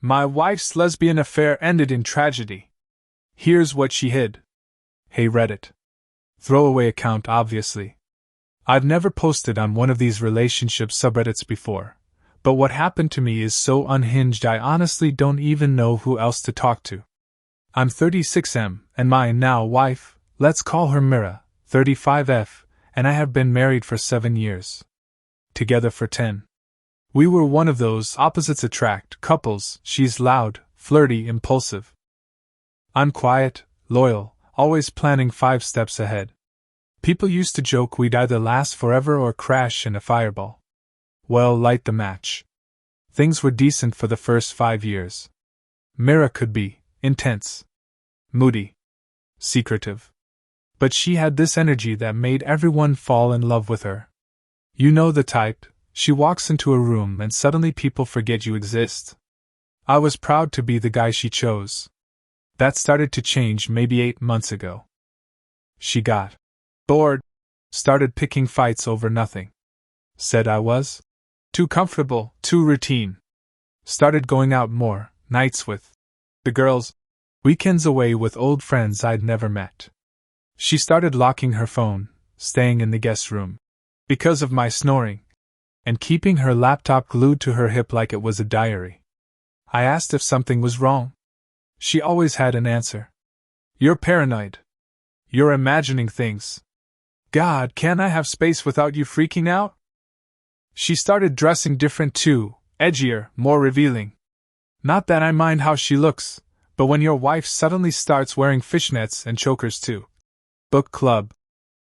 My wife's lesbian affair ended in tragedy. Here's what she hid. Hey Reddit. Throwaway account, obviously. I've never posted on one of these relationship subreddits before, but what happened to me is so unhinged I honestly don't even know who else to talk to. I'm 36M, and my now wife, let's call her Mira, 35F, and I have been married for 7 years. Together for 10. We were one of those opposites attract couples. She's loud, flirty, impulsive. I'm quiet, loyal, always planning 5 steps ahead. People used to joke we'd either last forever or crash in a fireball. Well, light the match. Things were decent for the first 5 years. Mira could be intense, moody, secretive. But she had this energy that made everyone fall in love with her. You know the type, she walks into a room and suddenly people forget you exist. I was proud to be the guy she chose. That started to change maybe 8 months ago. She got bored, started picking fights over nothing. Said I was too comfortable, too routine. Started going out more, nights with the girls, weekends away with old friends I'd never met. She started locking her phone, staying in the guest room, because of my snoring, and keeping her laptop glued to her hip like it was a diary. I asked if something was wrong. She always had an answer. You're paranoid. You're imagining things. God, can't I have space without you freaking out? She started dressing different too, edgier, more revealing. Not that I mind how she looks, but when your wife suddenly starts wearing fishnets and chokers too. Book club.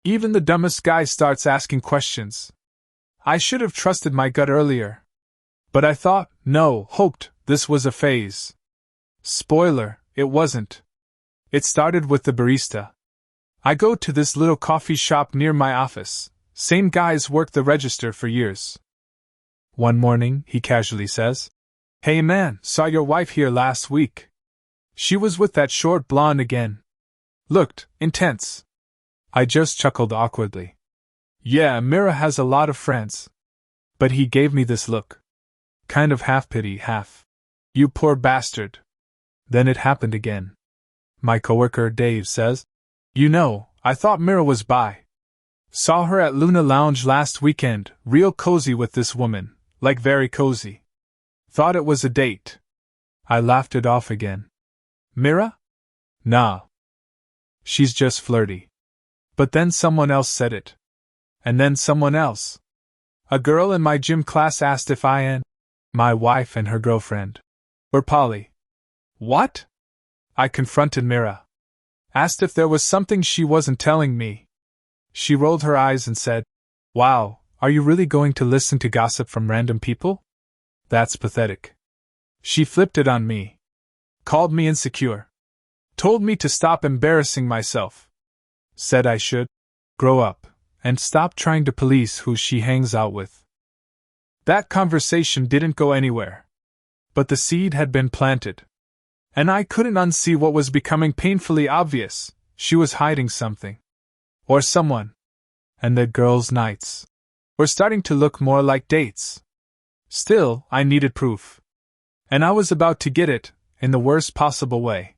Even the dumbest guy starts asking questions. I should have trusted my gut earlier. But I thought, hoped, this was a phase. Spoiler, it wasn't. It started with the barista. I go to this little coffee shop near my office. Same guy's worked the register for years. One morning, he casually says, "Hey man, saw your wife here last week. She was with that short blonde again. Looked intense." I just chuckled awkwardly. Yeah, Mira has a lot of friends. But he gave me this look. Kind of half pity, half, "You poor bastard." Then it happened again. My coworker Dave says, I thought Mira was bi. Saw her at Luna Lounge last weekend, real cozy with this woman, like very cozy. Thought it was a date. I laughed it off again. Mira? Nah. She's just flirty. But then someone else said it. And then someone else. A girl in my gym class asked if I and my wife and her girlfriend were poly. What? I confronted Mira. Asked if there was something she wasn't telling me. She rolled her eyes and said, "Wow, are you really going to listen to gossip from random people? That's pathetic." She flipped it on me. Called me insecure. Told me to stop embarrassing myself. Said I should grow up and stop trying to police who she hangs out with. That conversation didn't go anywhere. But the seed had been planted. And I couldn't unsee what was becoming painfully obvious. She was hiding something. Or someone. And the girls' nights were starting to look more like dates. Still, I needed proof. And I was about to get it, in the worst possible way.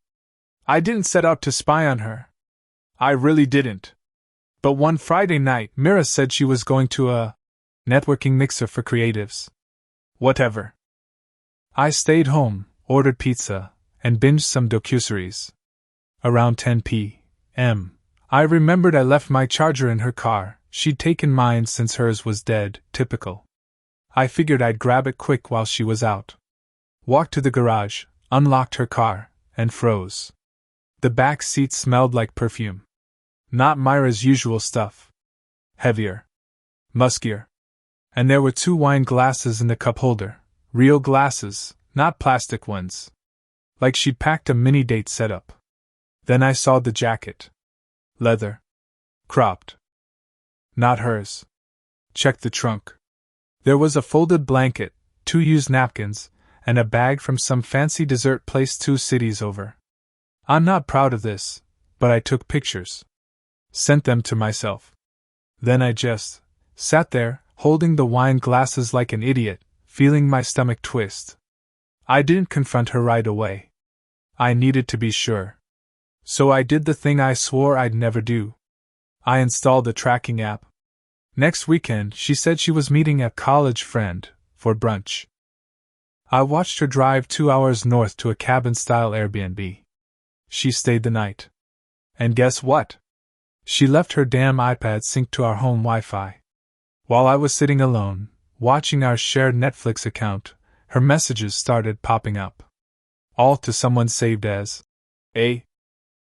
I didn't set out to spy on her. I really didn't. But one Friday night, Mira said she was going to a networking mixer for creatives. Whatever. I stayed home, ordered pizza, and binged some docuseries. Around 10 p.m., I remembered I left my charger in her car. She'd taken mine since hers was dead, typical. I figured I'd grab it quick while she was out. Walked to the garage, unlocked her car, and froze. The back seat smelled like perfume. Not Mira's usual stuff. Heavier. Muskier. And there were 2 wine glasses in the cup holder. Real glasses, not plastic ones. Like she'd packed a mini date setup. Then I saw the jacket. Leather. Cropped. Not hers. Checked the trunk. There was a folded blanket, 2 used napkins, and a bag from some fancy dessert place 2 cities over. I'm not proud of this, but I took pictures. Sent them to myself. Then I just sat there, holding the wine glasses like an idiot, feeling my stomach twist. I didn't confront her right away. I needed to be sure. So I did the thing I swore I'd never do. I installed the tracking app. Next weekend, she said she was meeting a college friend for brunch. I watched her drive 2 hours north to a cabin-style Airbnb. She stayed the night. And guess what? She left her damn iPad synced to our home Wi-Fi. While I was sitting alone, watching our shared Netflix account, her messages started popping up. All to someone saved as A.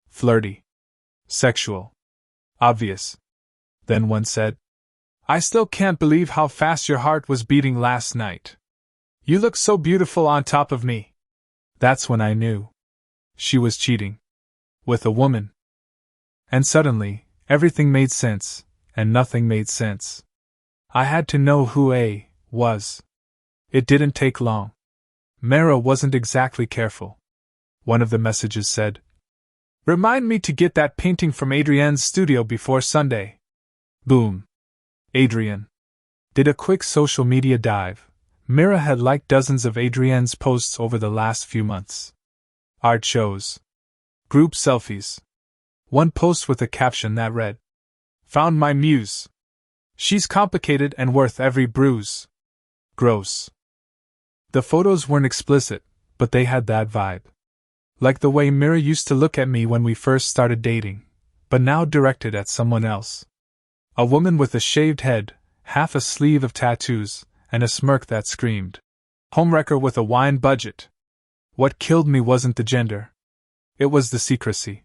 Flirty. Sexual. Obvious. Then one said, I still can't believe how fast your heart was beating last night. You look so beautiful on top of me. That's when I knew. She was cheating. With a woman. And suddenly, everything made sense, and nothing made sense. I had to know who A was. It didn't take long. Mira wasn't exactly careful. One of the messages said, Remind me to get that painting from Adrienne's studio before Sunday. Boom. Adrienne. Did a quick social media dive. Mira had liked dozens of Adrienne's posts over the last few months. Art shows. Group selfies. One post with a caption that read, Found my muse. She's complicated and worth every bruise. Gross. The photos weren't explicit, but they had that vibe. Like the way Mira used to look at me when we first started dating, but now directed at someone else. A woman with a shaved head, half a sleeve of tattoos, and a smirk that screamed, Homewrecker with a wine budget. What killed me wasn't the gender. It was the secrecy.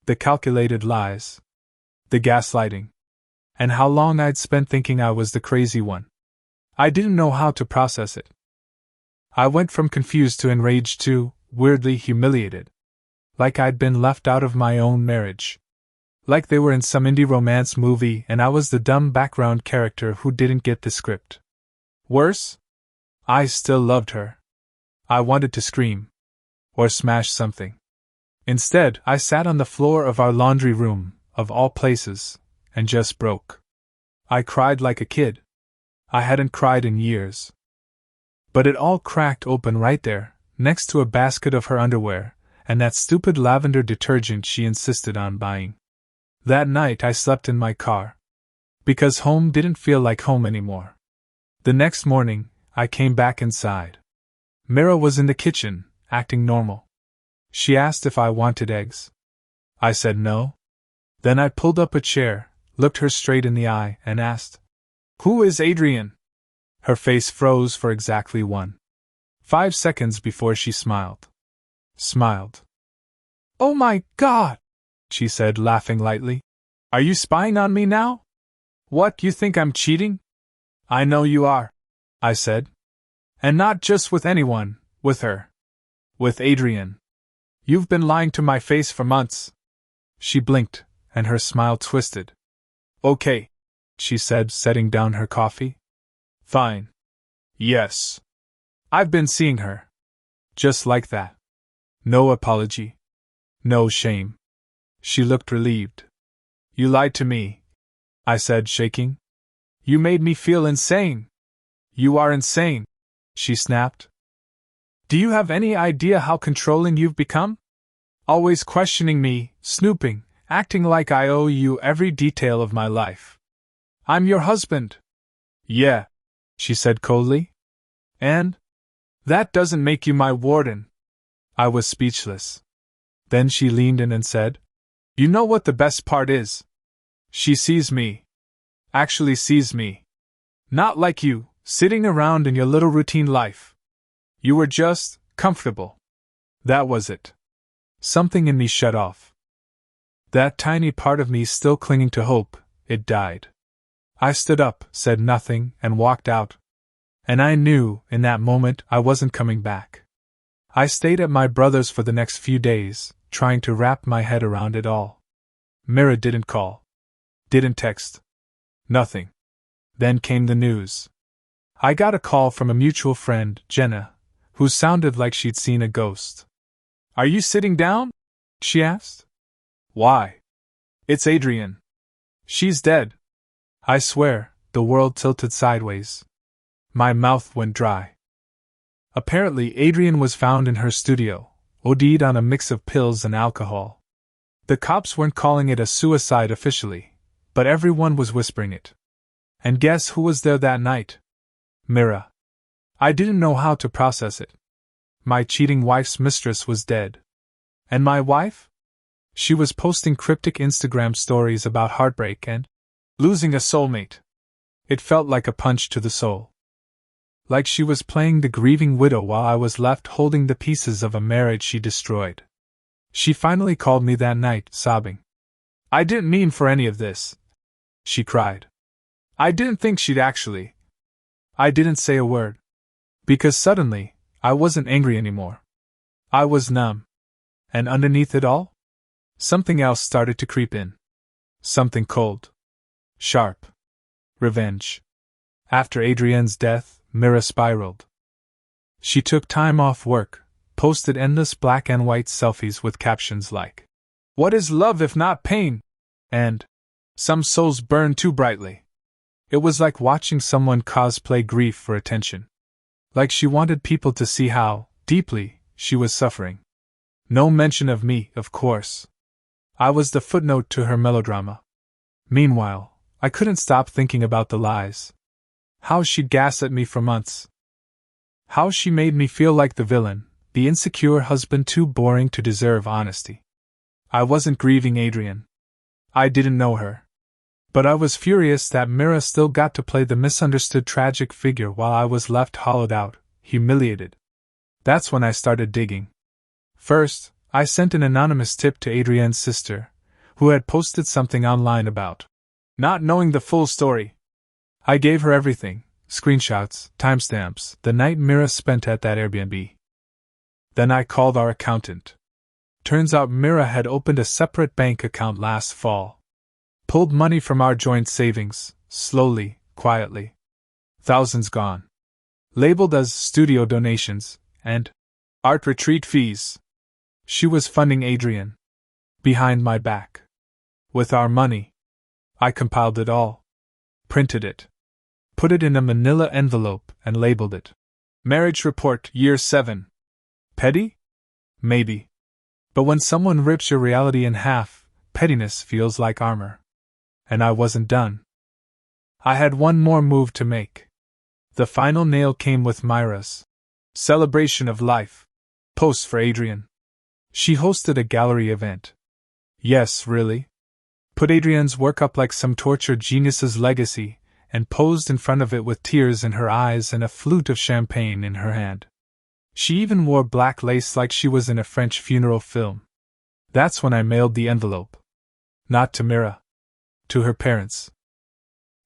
The calculated lies. The gaslighting. And how long I'd spent thinking I was the crazy one. I didn't know how to process it. I went from confused to enraged to, weirdly humiliated. Like I'd been left out of my own marriage. Like they were in some indie romance movie and I was the dumb background character who didn't get the script. Worse? I still loved her. I wanted to scream. Or smash something. Instead, I sat on the floor of our laundry room, of all places, and just broke. I cried like a kid. I hadn't cried in years. But it all cracked open right there, next to a basket of her underwear, and that stupid lavender detergent she insisted on buying. That night I slept in my car. Because home didn't feel like home anymore. The next morning, I came back inside. Mira was in the kitchen, acting normal. She asked if I wanted eggs. I said no. Then I pulled up a chair, looked her straight in the eye, and asked, Who is Adrienne? Her face froze for exactly 5 seconds before she smiled. Smiled. Oh my God! She said, laughing lightly. Are you spying on me now? What, you think I'm cheating? I know you are, I said. And not just with anyone, with her. With Adrienne. You've been lying to my face for months. She blinked, and her smile twisted. Okay, she said, setting down her coffee. Fine. Yes. I've been seeing her. Just like that. No apology. No shame. She looked relieved. You lied to me, I said, shaking. You made me feel insane. You are insane, she snapped. Do you have any idea how controlling you've become? Always questioning me, snooping, acting like I owe you every detail of my life. I'm your husband. Yeah, she said coldly. And? That doesn't make you my warden. I was speechless. Then she leaned in and said, You know what the best part is? She sees me. Actually sees me. Not like you, sitting around in your little routine life. You were just comfortable. That was it. Something in me shut off. That tiny part of me still clinging to hope, it died. I stood up, said nothing, and walked out. And I knew, in that moment, I wasn't coming back. I stayed at my brother's for the next few days, trying to wrap my head around it all. Mira didn't call. Didn't text. Nothing. Then came the news. I got a call from a mutual friend, Jenna, who sounded like she'd seen a ghost. Are you sitting down? She asked. Why? It's Adrienne. She's dead. I swear, the world tilted sideways. My mouth went dry. Apparently, Adrienne was found in her studio, OD'd on a mix of pills and alcohol. The cops weren't calling it a suicide officially, but everyone was whispering it. And guess who was there that night? Mira. I didn't know how to process it. My cheating wife's mistress was dead. And my wife? She was posting cryptic Instagram stories about heartbreak and losing a soulmate. It felt like a punch to the soul. Like she was playing the grieving widow while I was left holding the pieces of a marriage she destroyed. She finally called me that night, sobbing. "I didn't mean for any of this," she cried. "I didn't think she'd actually." I didn't say a word. Because suddenly, I wasn't angry anymore. I was numb. And underneath it all? Something else started to creep in. Something cold. Sharp. Revenge. After Adrienne's death, Mira spiraled. She took time off work, posted endless black and white selfies with captions like, "What is love if not pain?" and "Some souls burn too brightly." It was like watching someone cosplay grief for attention. Like she wanted people to see how deeply she was suffering. No mention of me, of course. I was the footnote to her melodrama. Meanwhile, I couldn't stop thinking about the lies. How she'd gaslit me for months. How she made me feel like the villain, the insecure husband too boring to deserve honesty. I wasn't grieving Adrienne. I didn't know her. But I was furious that Mira still got to play the misunderstood tragic figure while I was left hollowed out, humiliated. That's when I started digging. First, I sent an anonymous tip to Adrienne's sister, who had posted something online about not knowing the full story. I gave her everything, screenshots, timestamps, the night Mira spent at that Airbnb. Then I called our accountant. Turns out Mira had opened a separate bank account last fall. Pulled money from our joint savings, slowly, quietly. Thousands gone. Labeled as studio donations and art retreat fees. She was funding Adrienne. Behind my back. With our money. I compiled it all. Printed it. Put it in a manila envelope and labeled it Marriage Report Year 7. Petty? Maybe. But when someone rips your reality in half, pettiness feels like armor. And I wasn't done. I had one more move to make. The final nail came with Mira's celebration of life post for Adrienne. She hosted a gallery event. Yes, really. Put Adrienne's work up like some tortured genius's legacy, and posed in front of it with tears in her eyes and a flute of champagne in her hand. She even wore black lace like she was in a French funeral film. That's when I mailed the envelope. Not to Mira. To her parents.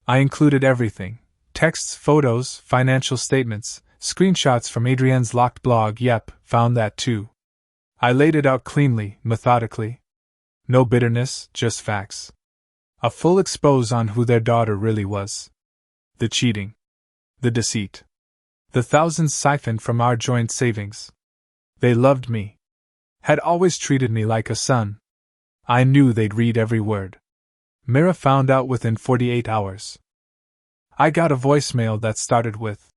I included everything. Texts, photos, financial statements, screenshots from Adrienne's locked blog. Yep, found that too. I laid it out cleanly, methodically. No bitterness, just facts. A full expose on who their daughter really was. The cheating. The deceit. The thousands siphoned from our joint savings. They loved me. Had always treated me like a son. I knew they'd read every word. Mira found out within 48 hours. I got a voicemail that started with,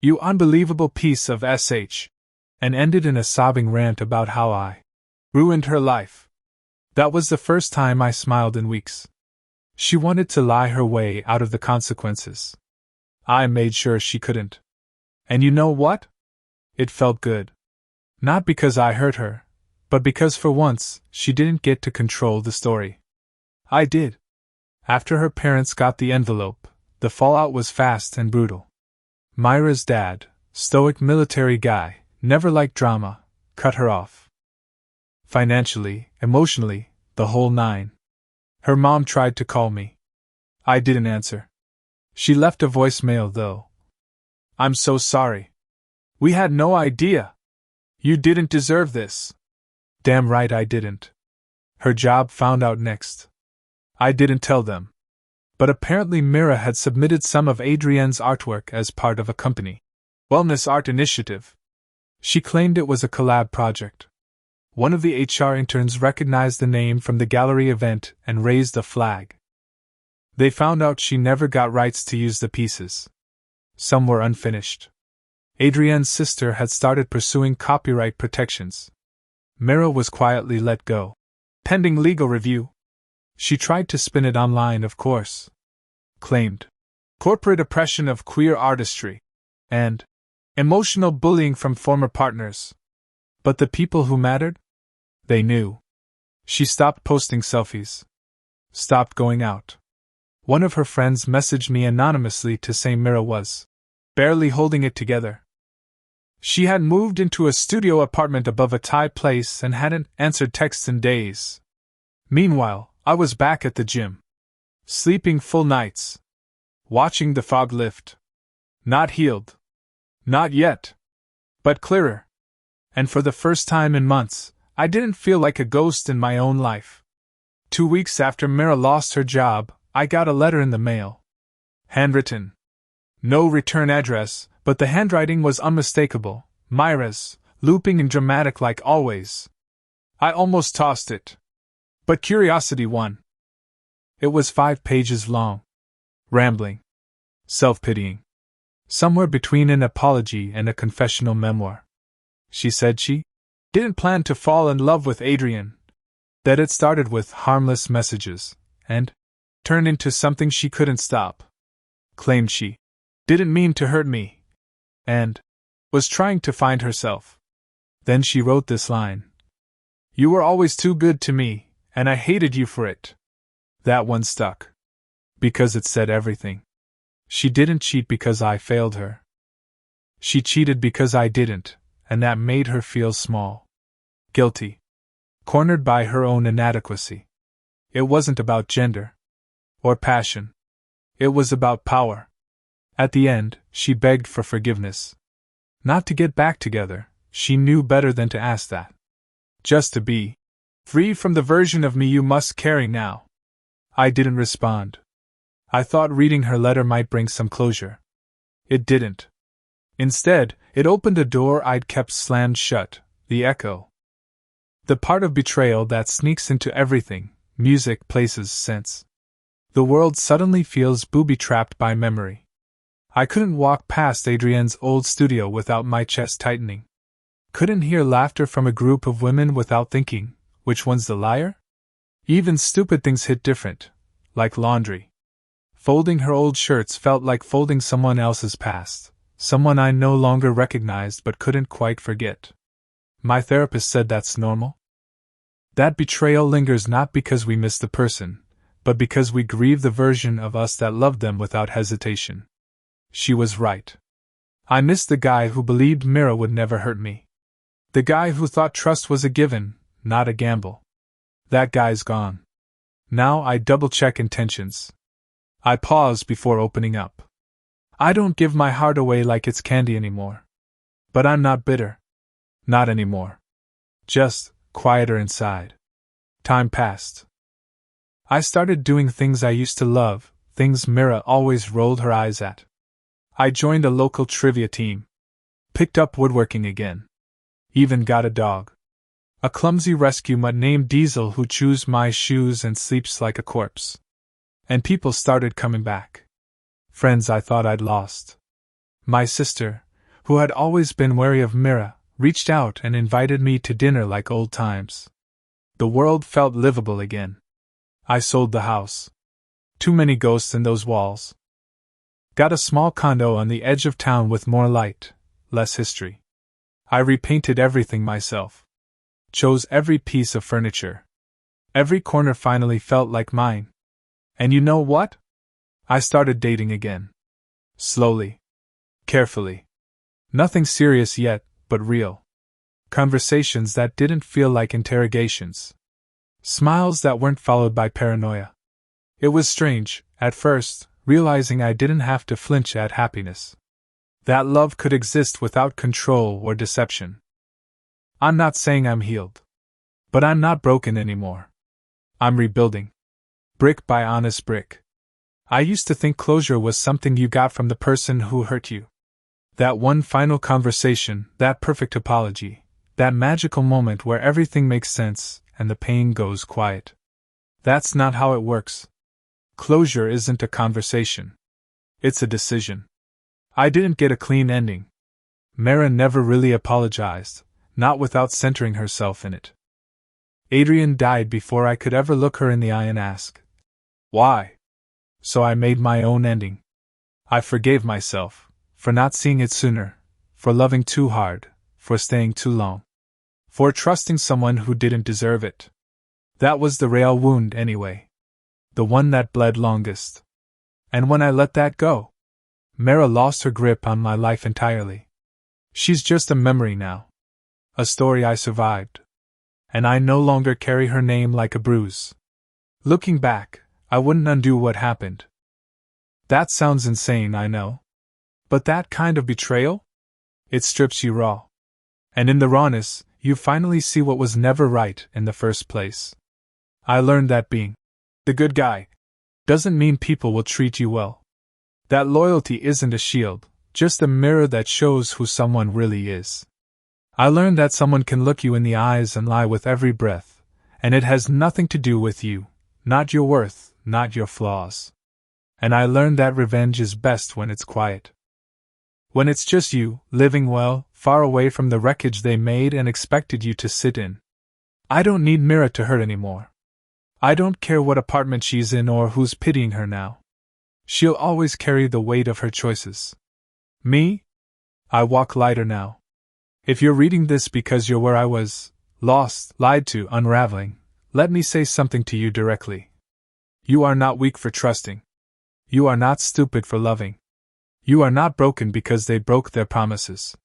"You unbelievable piece of SH," and ended in a sobbing rant about how I ruined her life. That was the first time I smiled in weeks. She wanted to lie her way out of the consequences. I made sure she couldn't. And you know what? It felt good. Not because I hurt her, but because for once, she didn't get to control the story. I did. After her parents got the envelope, the fallout was fast and brutal. Mira's dad, stoic military guy, never liked drama, cut her off. Financially, emotionally, the whole nine. Her mom tried to call me. I didn't answer. She left a voicemail though. "I'm so sorry. We had no idea. You didn't deserve this." Damn right I didn't. Her job found out next. I didn't tell them. But apparently Mira had submitted some of Adrienne's artwork as part of a company wellness art initiative. She claimed it was a collab project. One of the HR interns recognized the name from the gallery event and raised a flag. They found out she never got rights to use the pieces. Some were unfinished. Adrienne's sister had started pursuing copyright protections. Mira was quietly let go, pending legal review. She tried to spin it online, of course. Claimed corporate oppression of queer artistry and emotional bullying from former partners. But the people who mattered? They knew. She stopped posting selfies. Stopped going out. One of her friends messaged me anonymously to say Mira was barely holding it together. She had moved into a studio apartment above a Thai place and hadn't answered texts in days. Meanwhile, I was back at the gym. Sleeping full nights. Watching the fog lift. Not healed. Not yet. But clearer. And for the first time in months, I didn't feel like a ghost in my own life. 2 weeks after Mira lost her job, I got a letter in the mail. Handwritten. No return address, but the handwriting was unmistakable. Mira's, looping and dramatic like always. I almost tossed it. But curiosity won. It was 5 pages long. Rambling. Self-pitying. Somewhere between an apology and a confessional memoir. She said she didn't plan to fall in love with Adrienne. That it started with harmless messages, and turned into something she couldn't stop. Claimed she didn't mean to hurt me, and was trying to find herself. Then she wrote this line. You were always too good to me, and I hated you for it. That one stuck. Because it said everything. She didn't cheat because I failed her. She cheated because I didn't, and that made her feel small. Guilty. Cornered by her own inadequacy. It wasn't about gender. Or passion. It was about power. At the end, she begged for forgiveness. Not to get back together, she knew better than to ask that. Just to be free from the version of me you must carry now. I didn't respond. I thought reading her letter might bring some closure. It didn't. Instead, it opened a door I'd kept slammed shut, the echo. The part of betrayal that sneaks into everything, music, places, sense. The world suddenly feels booby-trapped by memory. I couldn't walk past Adrienne's old studio without my chest tightening. Couldn't hear laughter from a group of women without thinking, which one's the liar? Even stupid things hit different, like laundry. Folding her old shirts felt like folding someone else's past, someone I no longer recognized but couldn't quite forget. My therapist said that's normal. That betrayal lingers not because we miss the person, but because we grieve the version of us that loved them without hesitation. She was right. I missed the guy who believed Mira would never hurt me. The guy who thought trust was a given, not a gamble. That guy's gone. Now I double-check intentions. I pause before opening up. I don't give my heart away like it's candy anymore. But I'm not bitter. Not anymore. Just quieter inside. Time passed. I started doing things I used to love, things Mira always rolled her eyes at. I joined a local trivia team. Picked up woodworking again. Even got a dog. A clumsy rescue mutt named Diesel who chews my shoes and sleeps like a corpse. And people started coming back. Friends I thought I'd lost. My sister, who had always been wary of Mira, reached out and invited me to dinner like old times. The world felt livable again. I sold the house. Too many ghosts in those walls. Got a small condo on the edge of town with more light, less history. I repainted everything myself. Chose every piece of furniture. Every corner finally felt like mine. And you know what? I started dating again. Slowly. Carefully. Nothing serious yet, but real. Conversations that didn't feel like interrogations. Smiles that weren't followed by paranoia. It was strange, at first, realizing I didn't have to flinch at happiness. That love could exist without control or deception. I'm not saying I'm healed. But I'm not broken anymore. I'm rebuilding. Brick by honest brick. I used to think closure was something you got from the person who hurt you. That one final conversation, that perfect apology, that magical moment where everything makes sense and the pain goes quiet. That's not how it works. Closure isn't a conversation. It's a decision. I didn't get a clean ending. Mira never really apologized, not without centering herself in it. Adrienne died before I could ever look her in the eye and ask, why? So I made my own ending. I forgave myself, for not seeing it sooner, for loving too hard, for staying too long, for trusting someone who didn't deserve it. That was the real wound anyway. The one that bled longest. And when I let that go, Mira lost her grip on my life entirely. She's just a memory now. A story I survived. And I no longer carry her name like a bruise. Looking back, I wouldn't undo what happened. That sounds insane, I know. But that kind of betrayal? It strips you raw. And in the rawness, you finally see what was never right in the first place. I learned that being the good guy doesn't mean people will treat you well. That loyalty isn't a shield, just a mirror that shows who someone really is. I learned that someone can look you in the eyes and lie with every breath, and it has nothing to do with you, not your worth, not your flaws. And I learned that revenge is best when it's quiet. When it's just you, living well, far away from the wreckage they made and expected you to sit in. I don't need Mira to hurt anymore. I don't care what apartment she's in or who's pitying her now. She'll always carry the weight of her choices. Me? I walk lighter now. If you're reading this because you're where I was, lost, lied to, unraveling, let me say something to you directly. You are not weak for trusting. You are not stupid for loving. You are not broken because they broke their promises.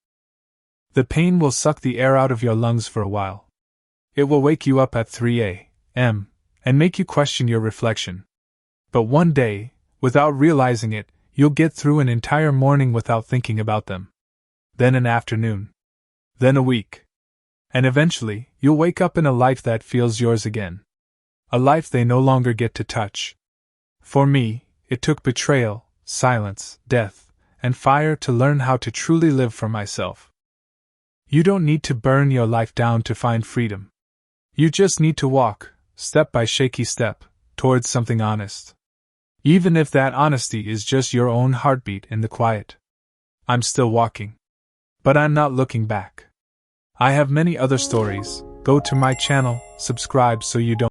The pain will suck the air out of your lungs for a while. It will wake you up at 3 a.m. and make you question your reflection. But one day, without realizing it, you'll get through an entire morning without thinking about them. Then an afternoon. Then a week. And eventually, you'll wake up in a life that feels yours again. A life they no longer get to touch. For me, it took betrayal, silence, death, and fire to learn how to truly live for myself. You don't need to burn your life down to find freedom. You just need to walk, step by shaky step, towards something honest. Even if that honesty is just your own heartbeat in the quiet. I'm still walking. But I'm not looking back. I have many other stories. Go to my channel, subscribe so you don't